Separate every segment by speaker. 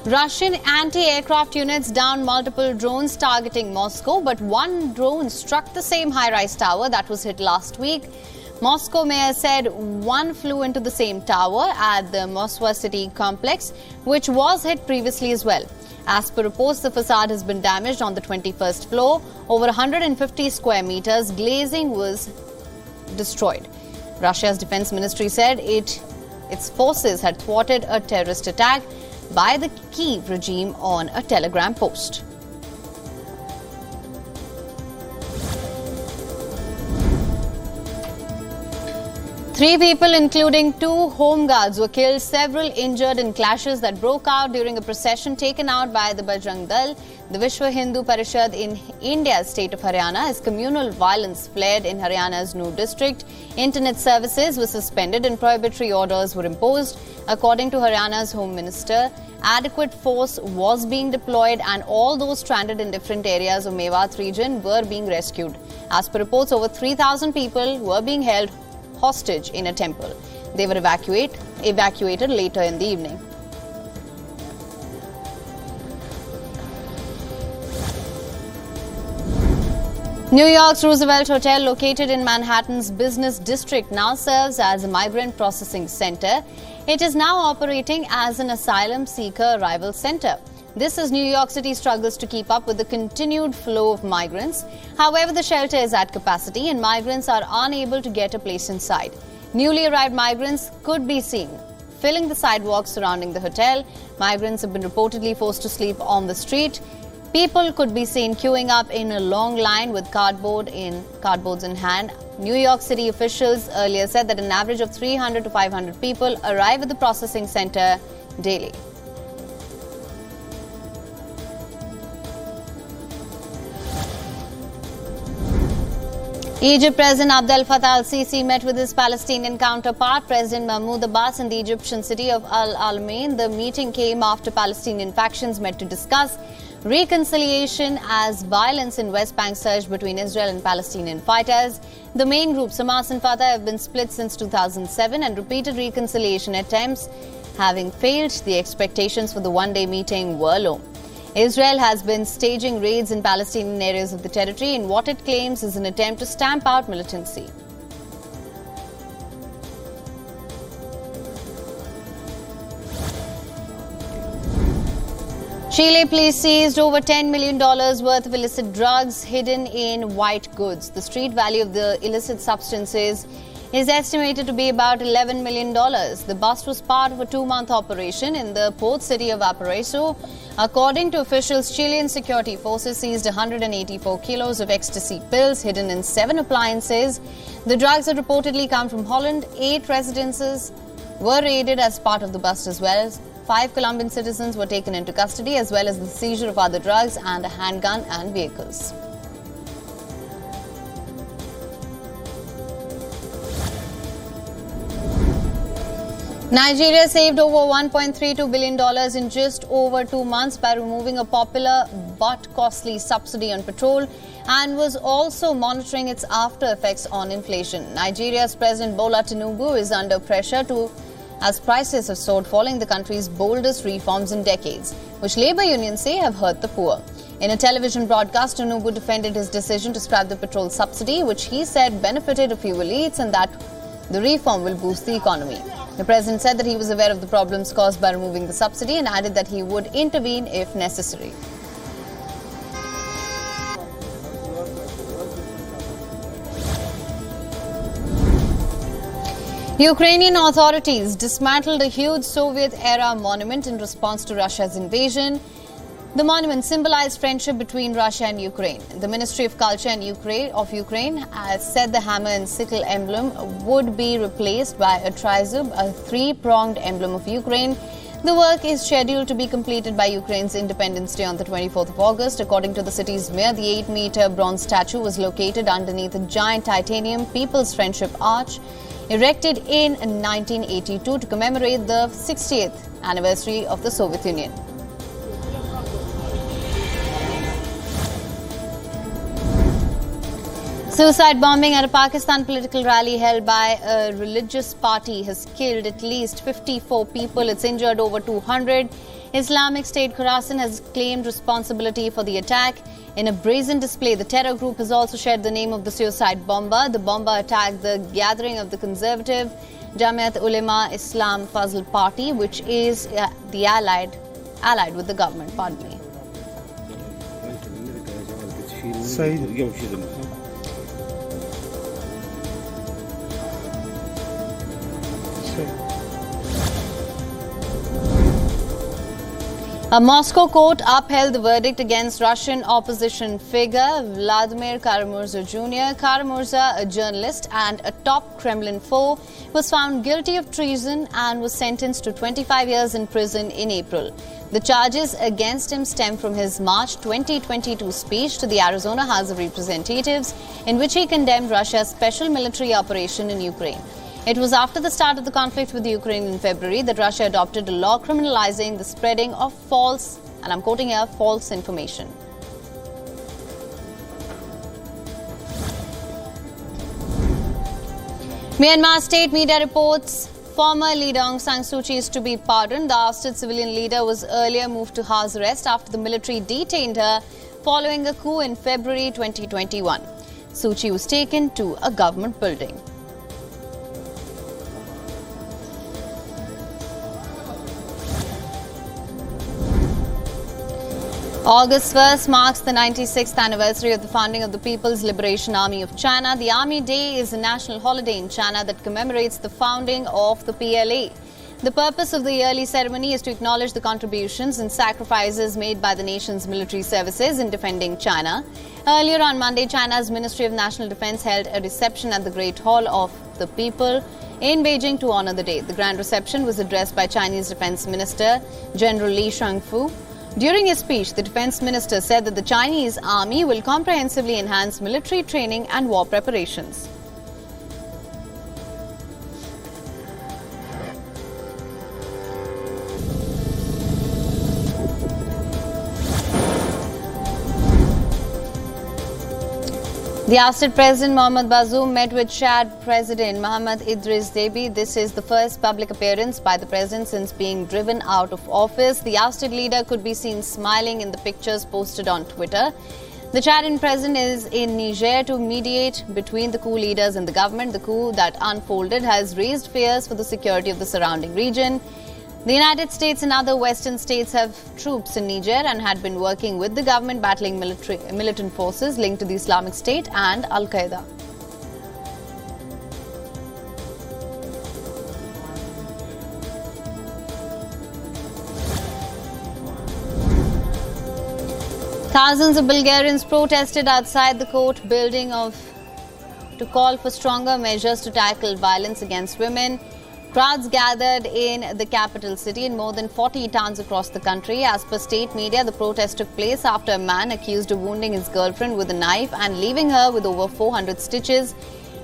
Speaker 1: Russian anti-aircraft units downed multiple drones targeting Moscow, but one drone struck the same high-rise tower that was hit last week. Moscow mayor said one flew into the same tower at the Moskva city complex, which was hit previously as well. As per reports, the facade has been damaged on the 21st floor. Over 150 square meters glazing was destroyed. Russia's defense ministry said its forces had thwarted a terrorist attack by the Kyiv regime on a telegram post. Three people, including two home guards, were killed, several injured in clashes that broke out during a procession taken out by the Bajrang Dal, the Vishwa Hindu Parishad in India's state of Haryana, as communal violence flared in Haryana's Noor district. Internet services were suspended and prohibitory orders were imposed. According to Haryana's Home Minister, adequate force was being deployed and all those stranded in different areas of Mewat region were being rescued. As per reports, over 3,000 people were being held hostage in a temple. They were evacuated later in the evening. New York's Roosevelt Hotel, located in Manhattan's business district, now serves as a migrant processing center. It is now operating as an asylum seeker arrival center. This as New York City struggles to keep up with the continued flow of migrants. However, the shelter is at capacity and migrants are unable to get a place inside. Newly arrived migrants could be seen filling the sidewalks surrounding the hotel. Migrants have been reportedly forced to sleep on the street. People could be seen queuing up in a long line with cardboards in hand. New York City officials earlier said that an average of 300 to 500 people arrive at the processing center daily. Egypt President Abdel Fattah al-Sisi met with his Palestinian counterpart, President Mahmoud Abbas, in the Egyptian city of Al Alamein. The meeting came after Palestinian factions met to discuss reconciliation as violence in West Bank surged between Israel and Palestinian fighters. The main groups, Hamas and Fatah, have been split since 2007 and repeated reconciliation attempts having failed. The expectations for the one-day meeting were low. Israel has been staging raids in Palestinian areas of the territory in what it claims is an attempt to stamp out militancy. Chile police seized over $10 million worth of illicit drugs hidden in white goods. The street value of the illicit substances is estimated to be about $11 million. The bust was part of a 2-month operation in the port city of Valparaiso. According to officials, Chilean security forces seized 184 kilos of ecstasy pills hidden in 7 appliances. The drugs had reportedly come from Holland. 8 residences were raided as part of the bust as well. 5 Colombian citizens were taken into custody, as well as the seizure of other drugs and a handgun and vehicles. Nigeria saved over $1.32 billion in just over 2 months by removing a popular but costly subsidy on petrol and was also monitoring its after effects on inflation. Nigeria's President Bola Tinubu is under pressure as prices have soared following the country's boldest reforms in decades, which labor unions say have hurt the poor. In a television broadcast, Tinubu defended his decision to scrap the petrol subsidy, which he said benefited a few elites and that the reform will boost the economy. The president said that he was aware of the problems caused by removing the subsidy and added that he would intervene if necessary. Ukrainian authorities dismantled a huge Soviet-era monument in response to Russia's invasion. The monument symbolized friendship between Russia and Ukraine. The Ministry of Culture of Ukraine has said the hammer and sickle emblem would be replaced by a trizub, a 3-pronged emblem of Ukraine. The work is scheduled to be completed by Ukraine's Independence Day on the 24th of August. According to the city's mayor, the 8-meter bronze statue was located underneath a giant titanium People's Friendship Arch, erected in 1982 to commemorate the 60th anniversary of the Soviet Union. Suicide bombing at a Pakistan political rally held by a religious party has killed at least 54 people. It's injured over 200. Islamic State Khorasan has claimed responsibility for the attack. In a brazen display, the terror group has also shared the name of the suicide bomber. The bomber attacked the gathering of the conservative Jamiat Ulema Islam Fazl Party, which is the allied with the government. Pardon me. A Moscow court upheld the verdict against Russian opposition figure Vladimir Kara-Murza Jr. Kara-Murza, a journalist and a top Kremlin foe, was found guilty of treason and was sentenced to 25 years in prison in April. The charges against him stem from his March 2022 speech to the Arizona House of Representatives, in which he condemned Russia's special military operation in Ukraine. It was after the start of the conflict with Ukraine in February that Russia adopted a law criminalizing the spreading of false, and I'm quoting here, false information. Myanmar state media reports former leader Aung San Suu Kyi is to be pardoned. The ousted civilian leader was earlier moved to house arrest after the military detained her following a coup in February 2021. Suu Kyi was taken to a government building. August 1st marks the 96th anniversary of the founding of the People's Liberation Army of China. The Army Day is a national holiday in China that commemorates the founding of the PLA. The purpose of the yearly ceremony is to acknowledge the contributions and sacrifices made by the nation's military services in defending China. Earlier on Monday, China's Ministry of National Defense held a reception at the Great Hall of the People in Beijing to honor the day. The grand reception was addressed by Chinese Defense Minister General Li Shangfu. During his speech, the defense minister said that the Chinese army will comprehensively enhance military training and war preparations. The ousted President Mohammad Bazoum met with Chad President Mohamed Idriss Déby. This is the first public appearance by the president since being driven out of office. The ousted leader could be seen smiling in the pictures posted on Twitter. The Chadian president is in Niger to mediate between the coup leaders and the government. The coup that unfolded has raised fears for the security of the surrounding region. The United States and other Western states have troops in Niger and had been working with the government battling militant forces linked to the Islamic State and Al-Qaeda. Thousands of Bulgarians protested outside the court building to call for stronger measures to tackle violence against women. Crowds gathered in the capital city in more than 40 towns across the country. As per state media, the protest took place after a man accused of wounding his girlfriend with a knife and leaving her with over 400 stitches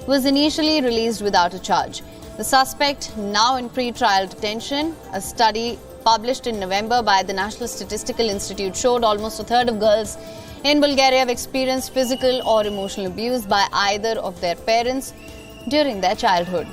Speaker 1: was initially released without a charge. The suspect, now in pre-trial detention. A study published in November by the National Statistical Institute showed almost a third of girls in Bulgaria have experienced physical or emotional abuse by either of their parents during their childhood.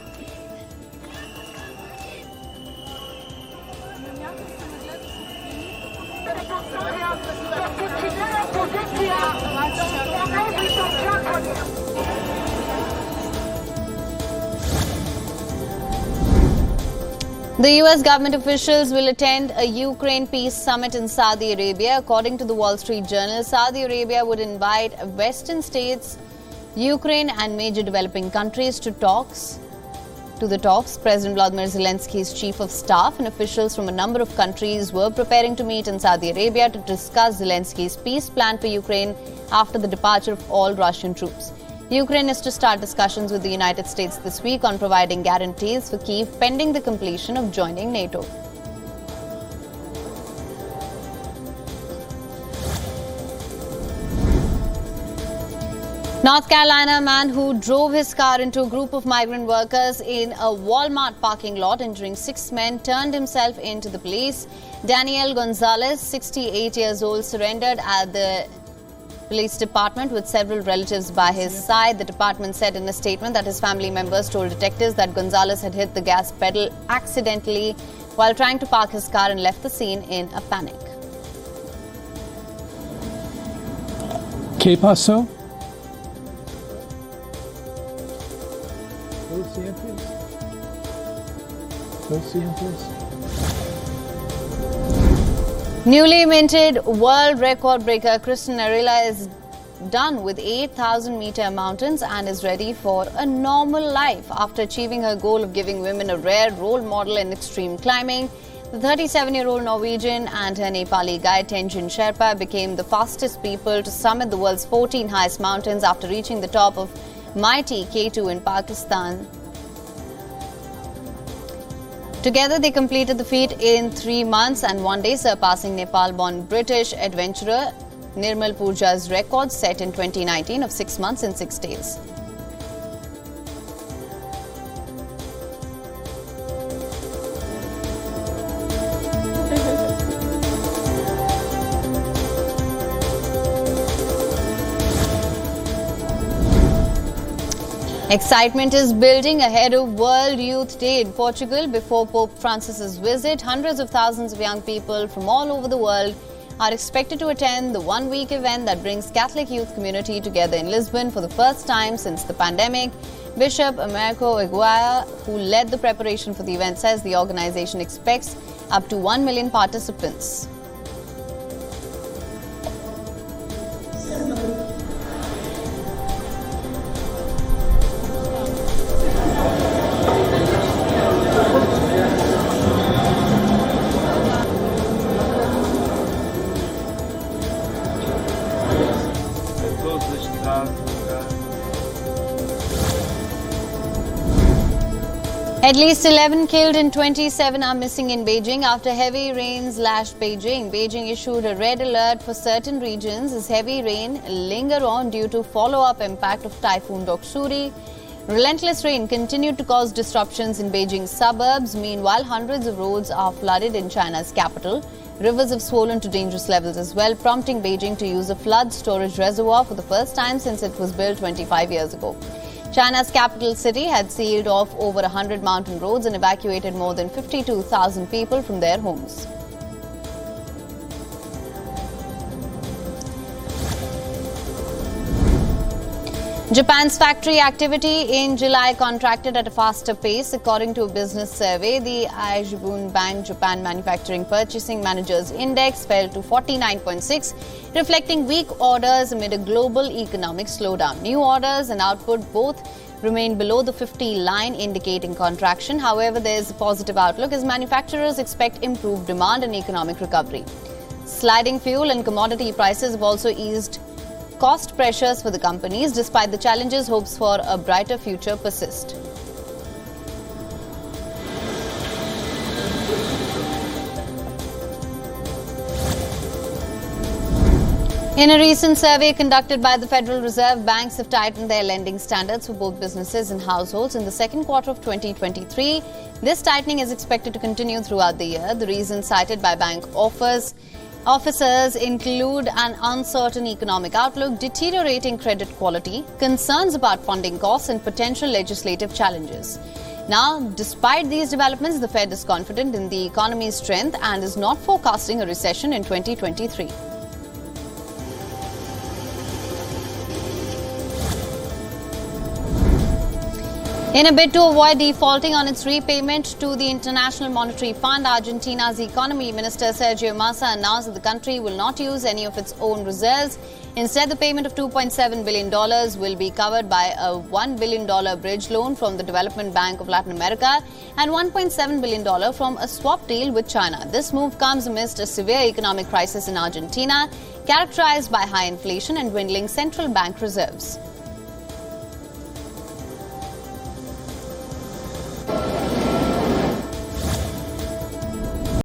Speaker 1: The US government officials will attend a Ukraine peace summit in Saudi Arabia. According to the Wall Street Journal, Saudi Arabia would invite Western states, Ukraine and major developing countries to the talks. President Vladimir Zelensky's chief of staff and officials from a number of countries were preparing to meet in Saudi Arabia to discuss Zelensky's peace plan for Ukraine after the departure of all Russian troops. Ukraine is to start discussions with the United States this week on providing guarantees for Kyiv pending the completion of joining NATO. North Carolina, a man who drove his car into a group of migrant workers in a Walmart parking lot, injuring 6 men, turned himself in to the police. Daniel Gonzalez, 68 years old, surrendered at the Police department with several relatives by his side. The department said in a statement that his family members told detectives that Gonzalez had hit the gas pedal accidentally while trying to park his car and left the scene in a panic.
Speaker 2: ¿Qué pasó?
Speaker 1: Newly minted world record breaker Kristen Arilla is done with 8,000-meter mountains and is ready for a normal life after achieving her goal of giving women a rare role model in extreme climbing. The 37-year-old Norwegian and her Nepali guide Tenzin Sherpa became the fastest people to summit the world's 14 highest mountains after reaching the top of mighty K2 in Pakistan. Together, they completed the feat in 3 months and 1 day, surpassing Nepal-born British adventurer Nirmal Purja's record set in 2019 of 6 months and 6 days. Excitement is building ahead of World Youth Day in Portugal. Before Pope Francis's visit, hundreds of thousands of young people from all over the world are expected to attend the one-week event that brings Catholic youth community together in Lisbon for the first time since the pandemic. Bishop Americo Eguia, who led the preparation for the event, says the organization expects up to 1 million participants. At least 11 killed and 27 are missing in Beijing after heavy rains lashed Beijing. Beijing issued a red alert for certain regions as heavy rain linger on due to follow-up impact of Typhoon Doksuri. Relentless rain continued to cause disruptions in Beijing's suburbs. Meanwhile, hundreds of roads are flooded in China's capital. Rivers have swollen to dangerous levels as well, prompting Beijing to use a flood storage reservoir for the first time since it was built 25 years ago. China's capital city had sealed off over 100 mountain roads and evacuated more than 52,000 people from their homes. Japan's factory activity in July contracted at a faster pace. According to a business survey, the Aijibun Bank Japan Manufacturing Purchasing Managers Index fell to 49.6, reflecting weak orders amid a global economic slowdown. New orders and output both remain below the 50 line, indicating contraction. However, there is a positive outlook as manufacturers expect improved demand and economic recovery. Sliding fuel and commodity prices have also eased cost pressures for the companies. Despite the challenges, hopes for a brighter future persist. In a recent survey conducted by the Federal Reserve, banks have tightened their lending standards for both businesses and households in the second quarter of 2023. This tightening is expected to continue throughout the year. The reasons cited by bank officers include an uncertain economic outlook, deteriorating credit quality, concerns about funding costs, and potential legislative challenges. Now, despite these developments, the Fed is confident in the economy's strength and is not forecasting a recession in 2023. In a bid to avoid defaulting on its repayment to the International Monetary Fund, Argentina's Economy Minister Sergio Massa announced that the country will not use any of its own reserves. Instead, the payment of $2.7 billion will be covered by a $1 billion bridge loan from the Development Bank of Latin America and $1.7 billion from a swap deal with China. This move comes amidst a severe economic crisis in Argentina, characterized by high inflation and dwindling central bank reserves.